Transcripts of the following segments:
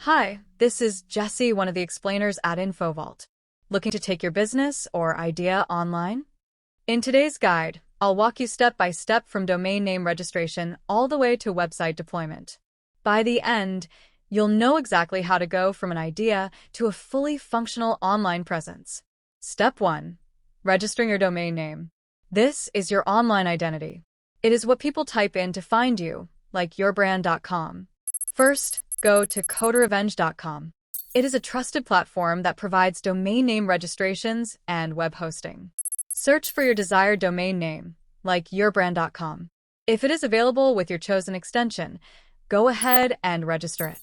Hi, this is Jessie, one of the explainers at InfoVault. Looking to take your business or idea online? In today's guide, I'll walk you step by step from domain name registration all the way to website deployment. By the end, you'll know exactly how to go from an idea to a fully functional online presence. Step 1. Registering your domain name. This is your online identity. It is what people type in to find you, like yourbrand.com. First, go to coderevenge.com. It is a trusted platform that provides domain name registrations and web hosting. Search for your desired domain name, like yourbrand.com. If it is available with your chosen extension, go ahead and register it.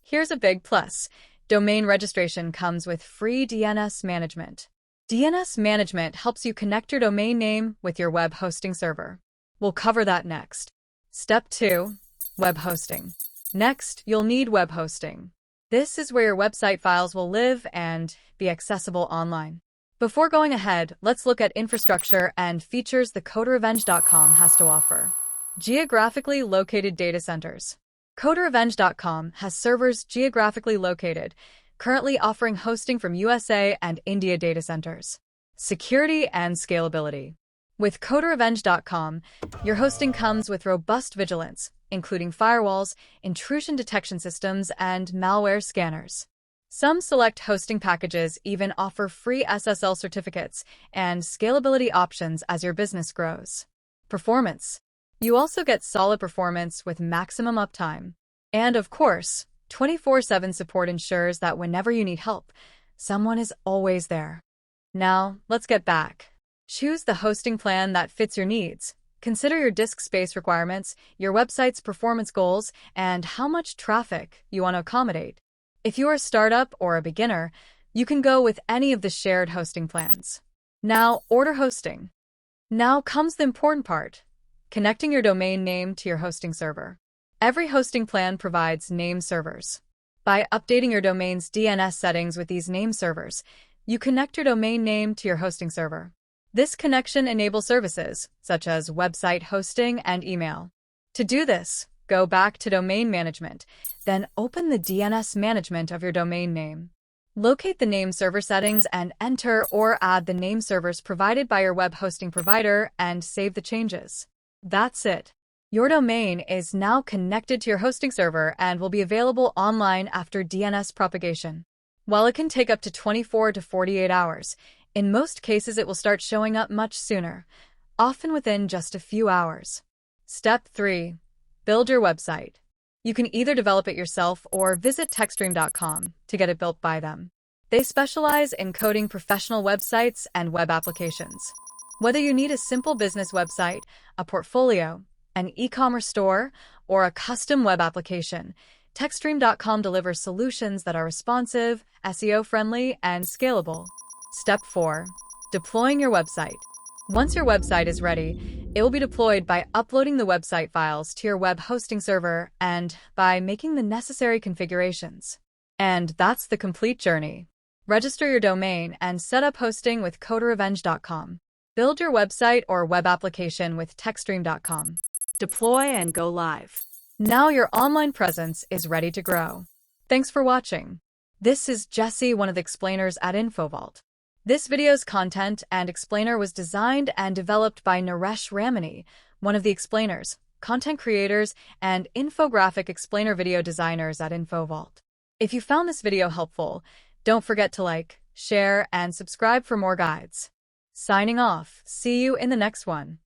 Here's a big plus. Domain registration comes with free DNS management. DNS management helps you connect your domain name with your web hosting server. We'll cover that next. Step 2. Web hosting. Next, you'll need web hosting. This is where your website files will live and be accessible online. Before going ahead, let's look at infrastructure and features the coderevenge.com has to offer. Geographically located data centers. Coderevenge.com has servers geographically located, currently offering hosting from USA and India data centers. Security and scalability. With coderevenge.com, your hosting comes with robust vigilance, including firewalls, intrusion detection systems, and malware scanners. Some select hosting packages even offer free SSL certificates and scalability options as your business grows. Performance. You also get solid performance with maximum uptime. And of course, 24/7 support ensures that whenever you need help, someone is always there. Now, let's get back. Choose the hosting plan that fits your needs. Consider your disk space requirements, your website's performance goals, and how much traffic you want to accommodate. If you are a startup or a beginner, you can go with any of the shared hosting plans. Now, order hosting. Now comes the important part, connecting your domain name to your hosting server. Every hosting plan provides name servers. By updating your domain's DNS settings with these name servers, you connect your domain name to your hosting server. This connection enables services, such as website hosting and email. To do this, go back to Domain Management, then open the DNS management of your domain name. Locate the name server settings and enter or add the name servers provided by your web hosting provider and save the changes. That's it. Your domain is now connected to your hosting server and will be available online after DNS propagation. While it can take up to 24 to 48 hours, in most cases it will start showing up much sooner, often within just a few hours. Step 3. Build your website. You can either develop it yourself or visit techstream.com to get it built by them. They specialize in coding professional websites and web applications. Whether you need a simple business website, a portfolio, an e-commerce store, or a custom web application, techstream.com delivers solutions that are responsive, SEO-friendly, and scalable. Step 4. Deploying your website. Once your website is ready, it will be deployed by uploading the website files to your web hosting server and by making the necessary configurations. And that's the complete journey. Register your domain and set up hosting with coderevenge.com. Build your website or web application with techstream.com. Deploy and go live. Now your online presence is ready to grow. Thanks for watching. This is Jessie, one of the explainers at InfoVault. This video's content and explainer was designed and developed by Naresh Ramani, one of the explainers, content creators, and infographic explainer video designers at InfoVault. If you found this video helpful, don't forget to like, share, and subscribe for more guides. Signing off. See you in the next one.